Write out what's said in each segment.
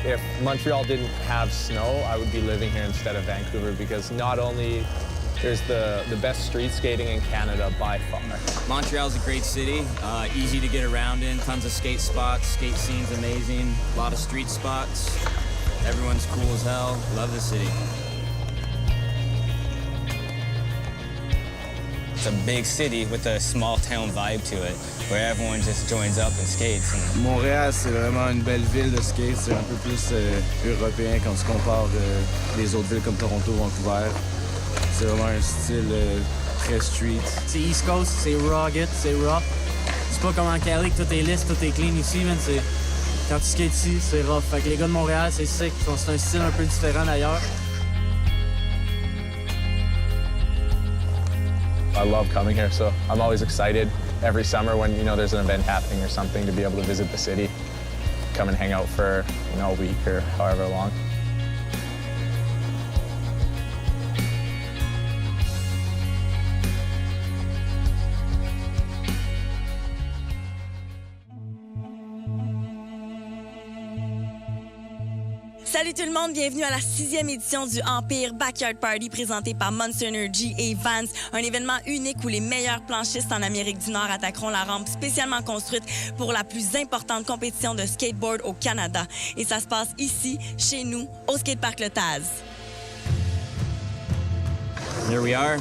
if Montreal didn't have snow, I would be living here instead of Vancouver because not only there's the best street skating in Canada by far. Montreal's a great city, easy to get around in, tons of skate spots, skate scene's amazing, a lot of street spots. Everyone's cool as hell, love the city. It's a big city with a small town vibe to it, where everyone just joins up and skates. Montréal, c'est vraiment une belle ville de skate. C'est un peu plus européen quand on se compare les autres villes comme Toronto, Vancouver. C'est vraiment un style très street. C'est East Coast, c'est rugged, c'est rough. C'est pas comme en Cali que tout est lisse, tout est clean ici, man. Quand tu skates ici, c'est rough. Fait que les gars de Montréal, c'est sick. C'est un style un peu différent d'ailleurs. I love coming here, so I'm always excited every summer when, there's an event happening or something to be able to visit the city, come and hang out for, a week or however long. Salut tout le monde, bienvenue à la 6e édition du Empire Backyard Party présenté par Monster Energy et Vans, un événement unique où les meilleurs planchistes en Amérique du Nord attaqueront la rampe spécialement construite pour la plus importante compétition de skateboard au Canada. Et ça se passe ici, chez nous, au skatepark Le Taz. Here we are,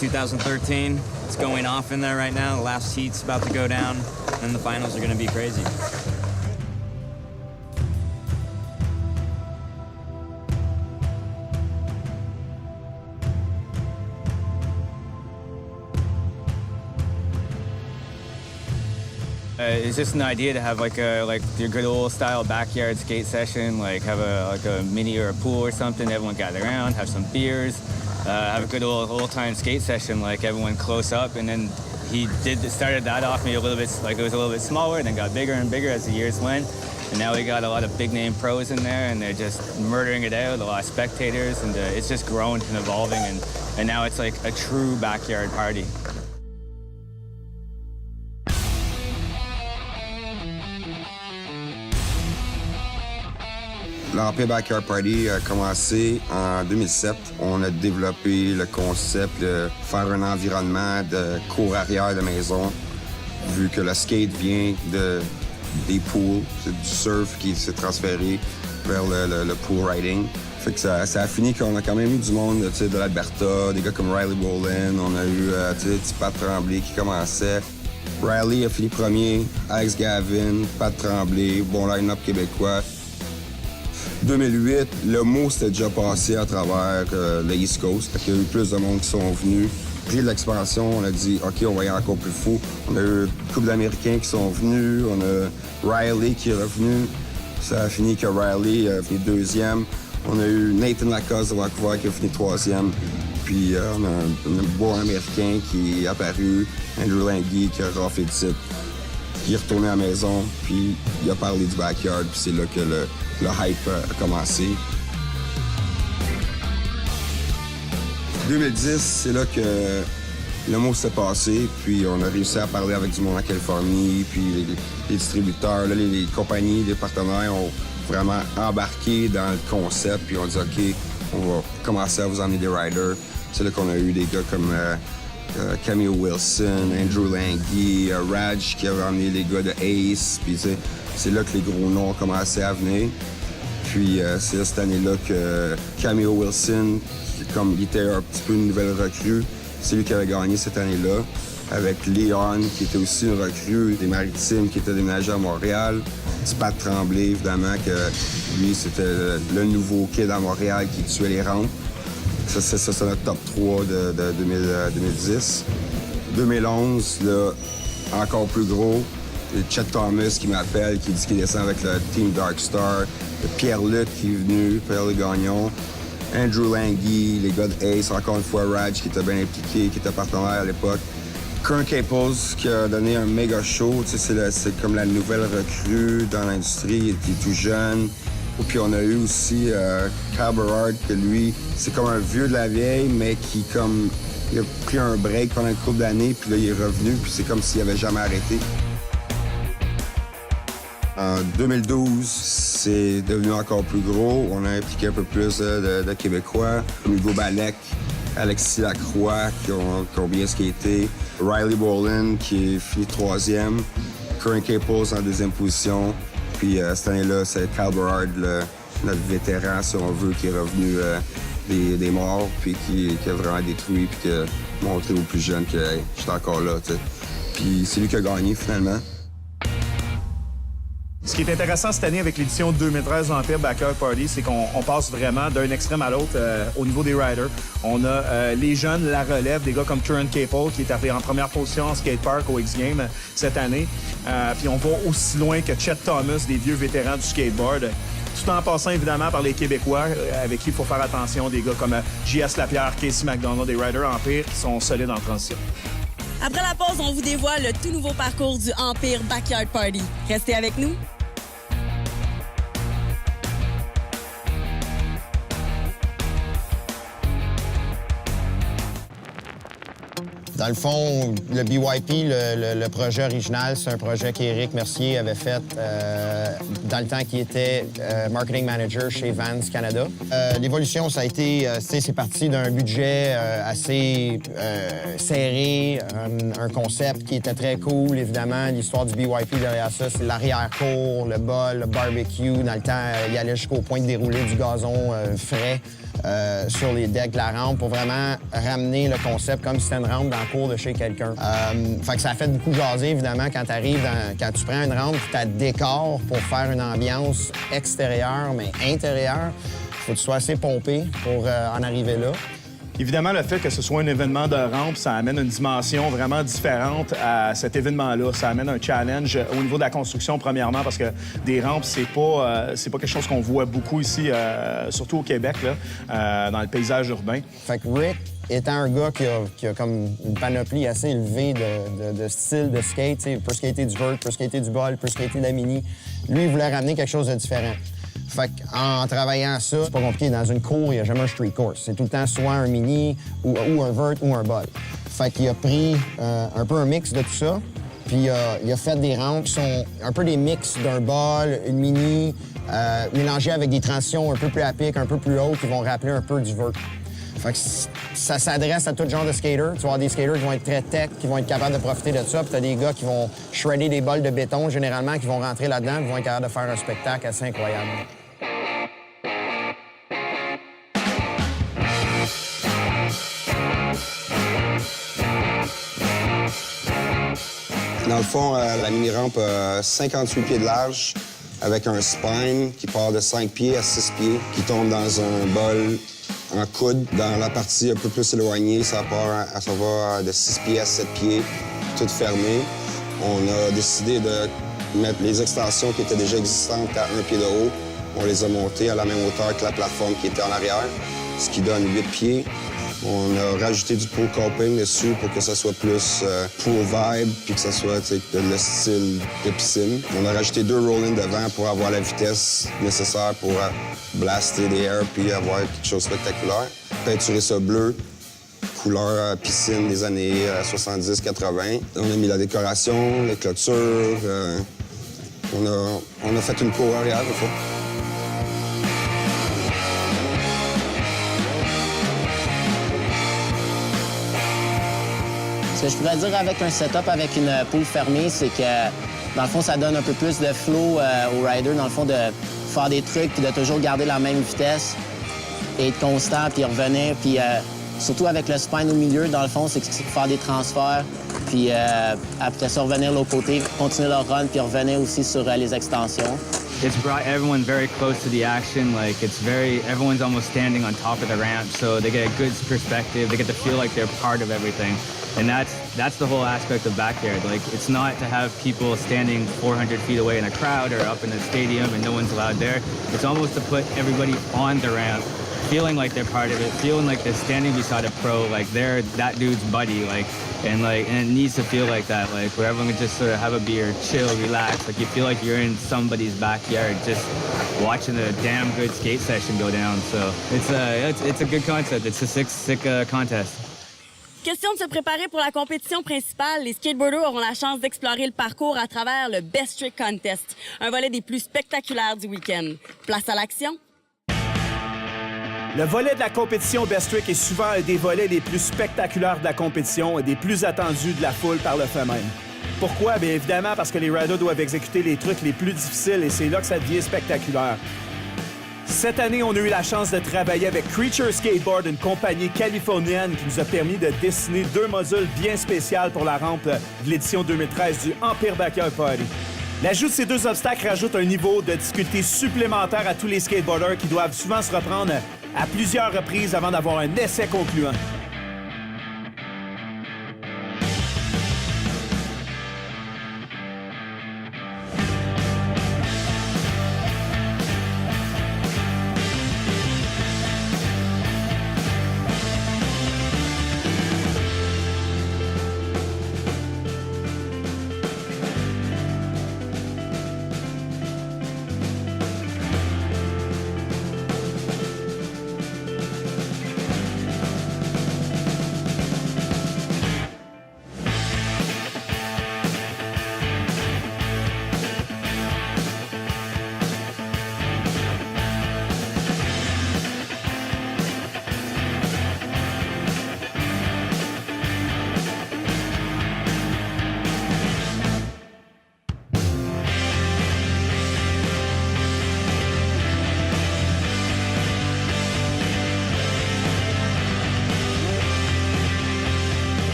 2013. It's going off in there right now. The last heat's about to go down, and the finals are going to be crazy. It's just an idea to have your good old style backyard skate session, have a mini or a pool or something. Everyone gather around, have some beers, have a good old time skate session, everyone close up. And then he started that off maybe a little bit, it was a little bit smaller, and then got bigger and bigger as the years went. And now we got a lot of big name pros in there, and they're just murdering it out. A lot of spectators, and it's just growing and evolving. And now it's like a true backyard party. L'Empire Backyard Party a commencé en 2007. On a développé le concept de faire un environnement de cour arrière de maison, vu que le skate vient des pools. C'est du surf qui s'est transféré vers le pool riding. Fait que ça a fini qu'on a quand même eu du monde de l'Alberta, des gars comme Riley Bolin, on a eu petit Pat Tremblay qui commençait. Riley a fini premier, Alex Gavin, Pat Tremblay, bon line-up québécois. 2008, le mot s'était déjà passé à travers le East Coast. Il y a eu plus de monde qui sont venus. Pris de l'expansion, on a dit OK, on va y aller encore plus fou. On a eu une couple d'Américains qui sont venus. On a Riley qui est revenu. Ça a fini que Riley a fini deuxième. On a eu Nathan Lacoste de Vancouver qui a fini troisième. Puis on a un beau Américain qui est apparu, Andrew Lange qui a raflé le titre. Il est retourné à la maison, puis il a parlé du backyard, puis c'est là que le hype a commencé. 2010, c'est là que le mot s'est passé, puis on a réussi à parler avec du monde en Californie, puis les distributeurs, les compagnies, les partenaires ont vraiment embarqué dans le concept, puis on dit OK, on va commencer à vous emmener des riders. C'est là qu'on a eu des gars comme Camille Wilson, Andrew Lange, Raj qui avait emmené les gars de Ace, puis c'est là que les gros noms ont commencé à venir. Puis c'est cette année-là que Camille Wilson, comme il était un petit peu une nouvelle recrue, c'est lui qui avait gagné cette année-là, avec Leon qui était aussi une recrue des Maritimes qui était déménagé à Montréal. C'est Pat Tremblay, évidemment, que lui, c'était le nouveau kid à Montréal qui tuait les rampes. Ça, c'est notre top 3 de 2010. 2011, là, encore plus gros, Chet Thomas qui m'appelle, qui dit qu'il descend avec le Team Dark Star. Pierre-Luc qui est venu, Pierre-Luc Gagnon. Andrew Lange, les gars de Ace, encore une fois Raj qui était bien impliqué, qui était partenaire à l'époque. Kern Caples qui a donné un méga show, c'est comme la nouvelle recrue dans l'industrie, il est tout jeune. Puis on a eu aussi Kyle Berard, que lui, c'est comme un vieux de la vieille, mais qui il a pris un break pendant une couple d'années, puis là il est revenu, puis c'est comme s'il avait jamais arrêté. En 2012, c'est devenu encore plus gros. On a impliqué un peu plus de Québécois. Hugo Balek, Alexis Lacroix qui ont bien skaté. Riley Bolin qui est fini 3e. Curran Caples en 2e position. Puis cette année-là, c'est Kyle Berard, notre vétéran, si on veut, qui est revenu des morts, puis qui a vraiment détruit, puis qui a montré aux plus jeunes que hey, j'étais encore là. T'sais. Puis c'est lui qui a gagné finalement. Ce qui est intéressant cette année avec l'édition 2013 Empire Backyard Party, c'est qu'on passe vraiment d'un extrême à l'autre au niveau des riders. On a les jeunes, la relève, des gars comme Curran Caples qui est arrivé en première position en skatepark au X-Games cette année. Puis on va aussi loin que Chet Thomas, des vieux vétérans du skateboard. Tout en passant évidemment par les Québécois avec qui il faut faire attention, des gars comme J.S. Lapierre, Casey McDonald, des riders Empire qui sont solides en transition. Après la pause, on vous dévoile le tout nouveau parcours du Empire Backyard Party. Restez avec nous. Dans le fond, le BYP, le projet original, c'est un projet qu'Éric Mercier avait fait dans le temps qu'il était marketing manager chez Vans Canada. L'évolution, ça a été, c'est parti d'un budget assez serré, un concept qui était très cool, évidemment. L'histoire du BYP derrière ça, c'est l'arrière-cour, le bol, le barbecue. Dans le temps, il allait jusqu'au point de dérouler du gazon frais. Sur les decks de la rampe pour vraiment ramener le concept comme si c'était une rampe dans le cours de chez quelqu'un. Fait que ça a fait beaucoup jaser, évidemment, quand tu prends une rampe et tu décores pour faire une ambiance extérieure, mais intérieure. Faut que tu sois assez pompé pour en arriver là. Évidemment, le fait que ce soit un événement de rampe, ça amène une dimension vraiment différente à cet événement-là. Ça amène un challenge au niveau de la construction, premièrement, parce que des rampes, c'est pas quelque chose qu'on voit beaucoup ici, surtout au Québec, là, dans le paysage urbain. Fait que Rick, étant un gars qui a comme une panoplie assez élevée de style de skate, il peut skater du vert, peut skater du bol, peut skater de la mini, lui, il voulait ramener quelque chose de différent. Fait qu'en travaillant ça, c'est pas compliqué. Dans une cour, il n'y a jamais un street course. C'est tout le temps soit un mini ou un vert ou un bol. Fait qu'il a pris un peu un mix de tout ça, puis il a fait des rampes qui sont un peu des mix d'un bol, une mini, mélangées avec des transitions un peu plus à pic, un peu plus hautes qui vont rappeler un peu du vert. Fait que ça s'adresse à tout genre de skaters. Tu vas avoir des skaters qui vont être très tech, qui vont être capables de profiter de ça. Puis t'as des gars qui vont shredder des bols de béton, généralement, qui vont rentrer là-dedans, qui vont être capables de faire un spectacle assez incroyable. Dans le fond, la mini-rampe a 58 pieds de large avec un spine qui part de 5 pieds à 6 pieds, qui tombe dans un bol en coude. Dans la partie un peu plus éloignée, ça va de 6 pieds à 7 pieds, tout fermé. On a décidé de mettre les extensions qui étaient déjà existantes à 1 pied de haut. On les a montées à la même hauteur que la plateforme qui était en arrière, ce qui donne 8 pieds. On a rajouté du pool coping dessus pour que ça soit plus pool vibe puis que ça soit le style de piscine. On a rajouté 2 roll-in devant pour avoir la vitesse nécessaire pour blaster des airs puis avoir quelque chose de spectaculaire. Peinturer ça bleu, couleur piscine des années 70-80. On a mis la décoration, les clôtures. On a fait une cour arrière, des fois. Ce que je pourrais dire avec un setup avec une poule fermée, c'est que, dans le fond, ça donne un peu plus de flow au rider, dans le fond, de faire des trucs puis de toujours garder la même vitesse et être constant puis revenir. Puis surtout avec le spine au milieu, dans le fond, c'est faire des transferts puis après ça, revenir de l'autre côté, continuer leur run puis revenir aussi sur les extensions. It's brought everyone very close to the action. Like everyone's almost standing on top of the ramp, so they get a good perspective. They get to feel like they're part of everything, and that's the whole aspect of backyard. Like it's not to have people standing 400 feet away in a crowd or up in a stadium and no one's allowed there. It's almost to put everybody on the ramp, feeling like they're part of it, feeling like they're standing beside a pro, like they're that dude's buddy, and it needs to feel like that, like where everyone can just sort of have a beer, chill, relax, like you feel like you're in somebody's backyard, just watching a damn good skate session go down. So it's a good concept. It's a sick contest. Question de se préparer pour la compétition principale. Les skateboarders auront la chance d'explorer le parcours à travers le Best Trick Contest, un volet des plus spectaculaires du week-end. Place à l'action. Le volet de la compétition Best Trick est souvent un des volets les plus spectaculaires de la compétition et des plus attendus de la foule par le fait même. Pourquoi? Bien évidemment parce que les riders doivent exécuter les trucs les plus difficiles et c'est là que ça devient spectaculaire. Cette année, on a eu la chance de travailler avec Creature Skateboard, une compagnie californienne qui nous a permis de dessiner 2 modules bien spéciaux pour la rampe de l'édition 2013 du Empire Backyard Party. L'ajout de ces 2 obstacles rajoute un niveau de difficulté supplémentaire à tous les skateboarders qui doivent souvent se reprendre à plusieurs reprises avant d'avoir un essai concluant.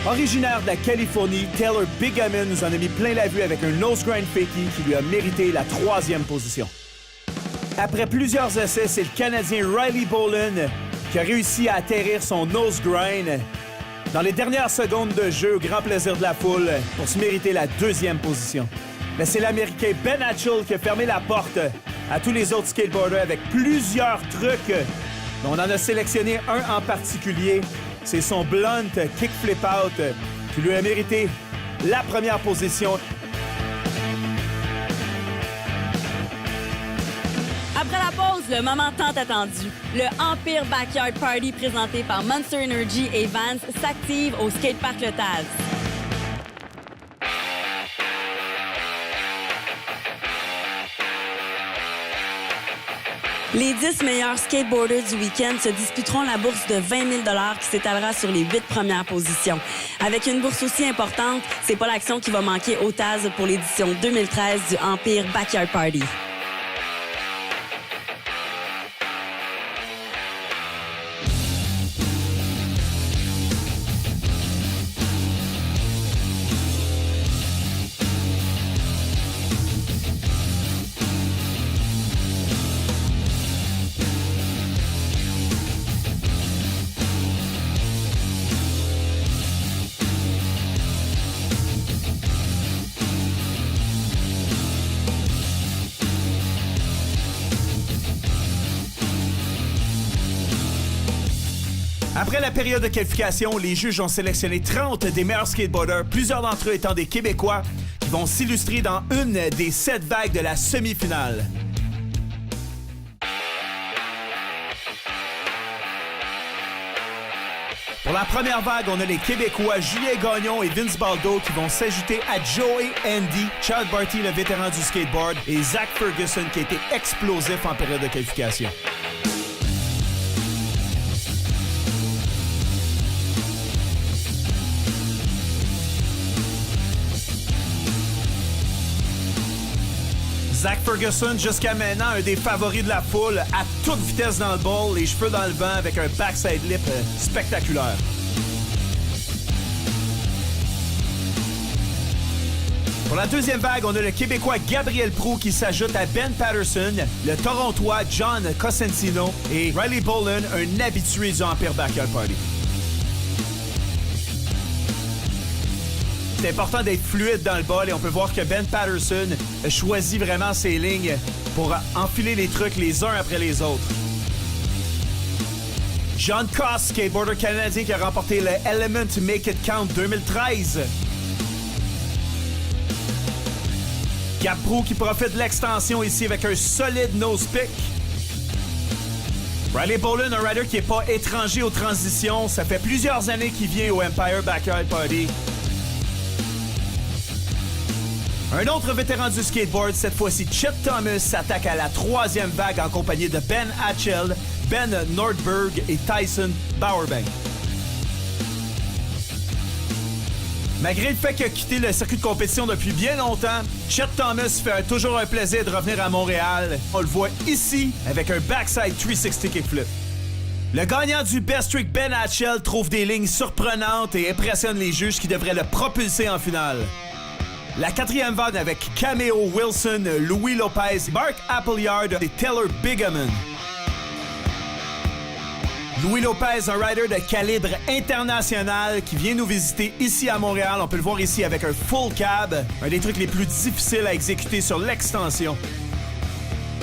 Originaire de la Californie, Taylor Bigaman nous en a mis plein la vue avec un nose grind fakie qui lui a mérité la 3e position. Après plusieurs essais, c'est le Canadien Riley Boland qui a réussi à atterrir son nose grind dans les dernières secondes de jeu au grand plaisir de la foule pour se mériter la 2e position. Mais c'est l'Américain Ben Hatchell qui a fermé la porte à tous les autres skateboarders avec plusieurs trucs. On en a sélectionné un en particulier. C'est son blunt kickflip out qui lui a mérité la 1re position. Après la pause, le moment tant attendu. Le Empire Backyard Party présenté par Monster Energy et Vans s'active au skatepark Le Taz. Les 10 meilleurs skateboarders du week-end se disputeront la bourse de 20 000 $ qui s'étalera sur les 8 premières positions. Avec une bourse aussi importante, c'est pas l'action qui va manquer au Taz pour l'édition 2013 du Empire Backyard Party. Après la période de qualification, les juges ont sélectionné 30 des meilleurs skateboarders, plusieurs d'entre eux étant des Québécois, qui vont s'illustrer dans une des 7 vagues de la semi-finale. Pour la première vague, on a les Québécois Julien Gagnon et Vince Baldo qui vont s'ajouter à Joey Andy, Chad Barty, le vétéran du skateboard, et Zach Ferguson qui a été explosif en période de qualification. Zach Ferguson, jusqu'à maintenant, un des favoris de la foule, à toute vitesse dans le ball, les cheveux dans le vent avec un backside lip spectaculaire. Pour la deuxième vague, on a le Québécois Gabriel Proulx qui s'ajoute à Ben Patterson, le Torontois John Cosentino et Riley Boland, un habitué du Empire Backyard Party. C'est important d'être fluide dans le bol et on peut voir que Ben Patterson a choisi vraiment ses lignes pour enfiler les trucs les uns après les autres. John Koss, skateboarder canadien qui a remporté le Element Make It Count 2013. Gab Proulx qui profite de l'extension ici avec un solide nose pick. Riley Boland, un rider qui n'est pas étranger aux transitions. Ça fait plusieurs années qu'il vient au Empire Backyard Party. Un autre vétéran du skateboard, cette fois-ci Chet Thomas, s'attaque à la 3e vague en compagnie de Ben Hatchell, Ben Nordberg et Tyson Bowerbank. Malgré le fait qu'il a quitté le circuit de compétition depuis bien longtemps, Chet Thomas fait toujours un plaisir de revenir à Montréal. On le voit ici avec un backside 360 kickflip. Le gagnant du Best Trick, Ben Hatchell, trouve des lignes surprenantes et impressionne les juges qui devraient le propulser en finale. La 4e vague avec Cameo Wilson, Louis Lopez, Mark Appleyard et Taylor Bigaman. Louis Lopez, un rider de calibre international qui vient nous visiter ici à Montréal. On peut le voir ici avec un full cab, un des trucs les plus difficiles à exécuter sur l'extension.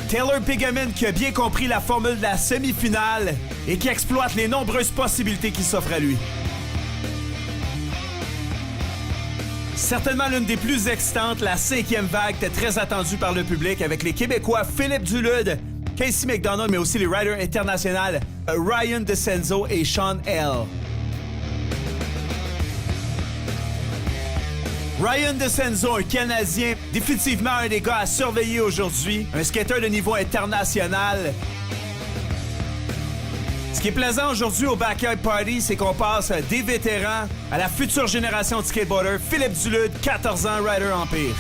Taylor Bigaman qui a bien compris la formule de la semi-finale et qui exploite les nombreuses possibilités qui s'offrent à lui. Certainement l'une des plus excitantes, la 5e vague était très attendue par le public avec les Québécois Philippe Dulude, Casey McDonald, mais aussi les riders internationaux Ryan DeCenzo et Sean L. Ryan DeCenzo, un Canadien, définitivement un des gars à surveiller aujourd'hui, un skateur de niveau international. Ce qui est plaisant aujourd'hui au Backyard Party, c'est qu'on passe des vétérans à la future génération de skateboarders. Philippe Dulude, 14 ans, rider Empire.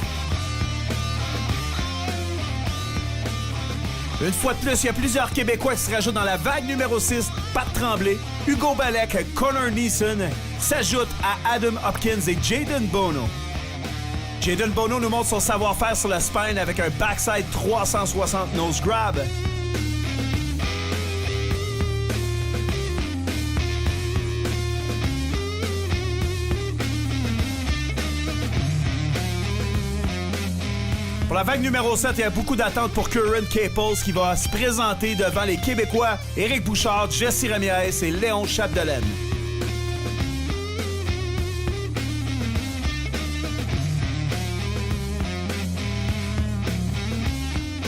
Une fois de plus, il y a plusieurs Québécois qui se rajoutent dans la vague numéro 6. Pat Tremblay, Hugo Balek, Connor Neeson s'ajoutent à Adam Hopkins et Jaden Bono. Jaden Bono nous montre son savoir-faire sur la spine avec un backside 360 nose grab. Pour la vague numéro 7, il y a beaucoup d'attentes pour Curran Caples qui va se présenter devant les Québécois Éric Bouchard, Jesse Ramirez et Léon Chapdelaine.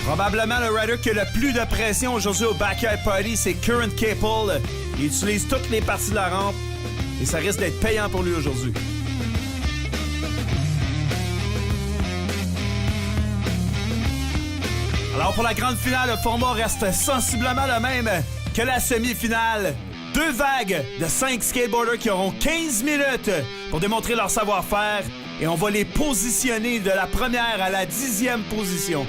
Probablement le rider qui a le plus de pression aujourd'hui au Backyard Party, c'est Curran Caples. Il utilise toutes les parties de la rampe et ça risque d'être payant pour lui aujourd'hui. Alors pour la grande finale, le format reste sensiblement le même que la semi-finale. 2 vagues de 5 skateboarders qui auront 15 minutes pour démontrer leur savoir-faire et on va les positionner de la première à la 10e position.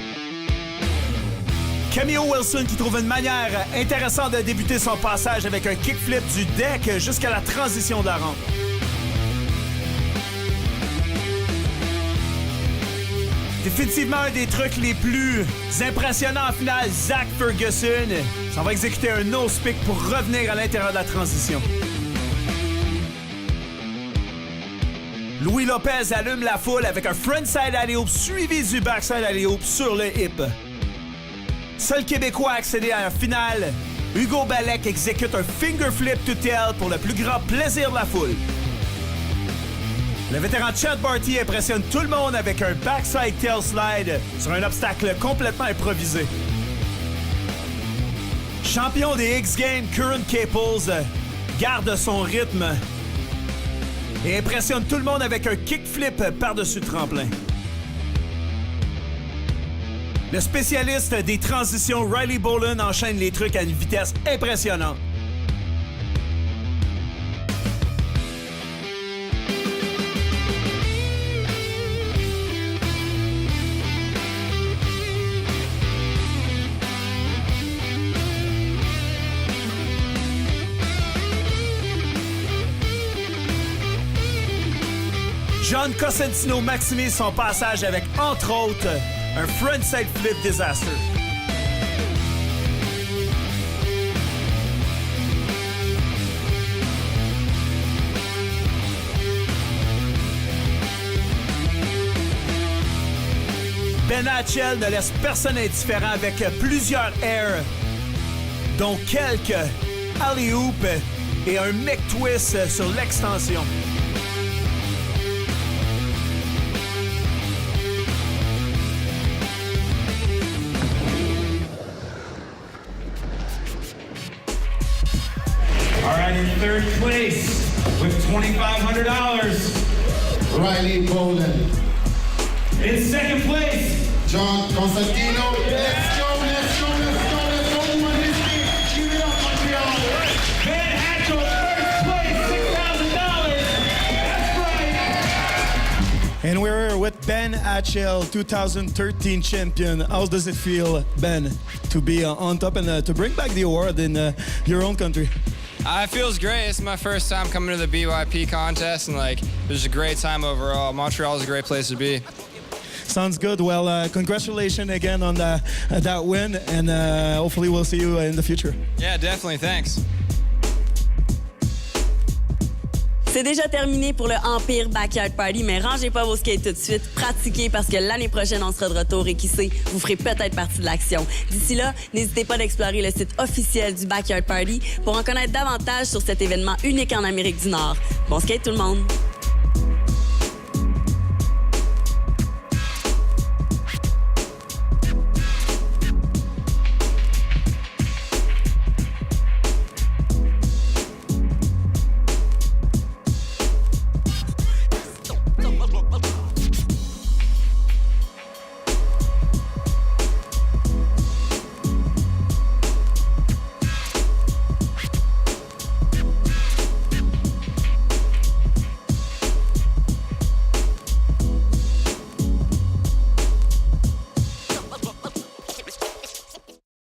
Cameo Wilson qui trouve une manière intéressante de débuter son passage avec un kickflip du deck jusqu'à la transition de la rampe. Définitivement un des trucs les plus impressionnants en finale, Zach Ferguson. Ça va exécuter un nose pick pour revenir à l'intérieur de la transition. Louis Lopez allume la foule avec un frontside alley-oop suivi du backside alley-oop sur le hip. Seul Québécois à accéder à la finale, Hugo Balek exécute un finger flip to tail pour le plus grand plaisir de la foule. Le vétéran Chad Barty impressionne tout le monde avec un backside tail slide sur un obstacle complètement improvisé. Champion des X-Games, Curran Caples garde son rythme et impressionne tout le monde avec un kickflip par-dessus le tremplin. Le spécialiste des transitions Riley Boland enchaîne les trucs à une vitesse impressionnante. John Cosentino maximise son passage avec, entre autres, un frontside flip disaster. Ben Hatchell ne laisse personne indifférent avec plusieurs airs, dont quelques alley-oop et un neck twist sur l'extension. right, in third place with $2,500. Riley Bolden. In second place, John Constantino. Let's go, let's go, let's go, let's go. Everyone listening, give it up, Montreal. Van Hatchel, first place, $6,000. That's right. And we're with Ben Hatchel, 2013 champion. How does it feel, Ben, to be on top and to bring back the award in your own country? It feels great. It's my first time coming to the BYP contest, and it was a great time overall. Montreal is a great place to be. Sounds good. Well, congratulations again on that win, and hopefully we'll see you in the future. Yeah, definitely. Thanks. C'est déjà terminé pour le Empire Backyard Party, mais rangez pas vos skates tout de suite. Pratiquez parce que l'année prochaine, on sera de retour et qui sait, vous ferez peut-être partie de l'action. D'ici là, n'hésitez pas d'explorer le site officiel du Backyard Party pour en connaître davantage sur cet événement unique en Amérique du Nord. Bon skate tout le monde!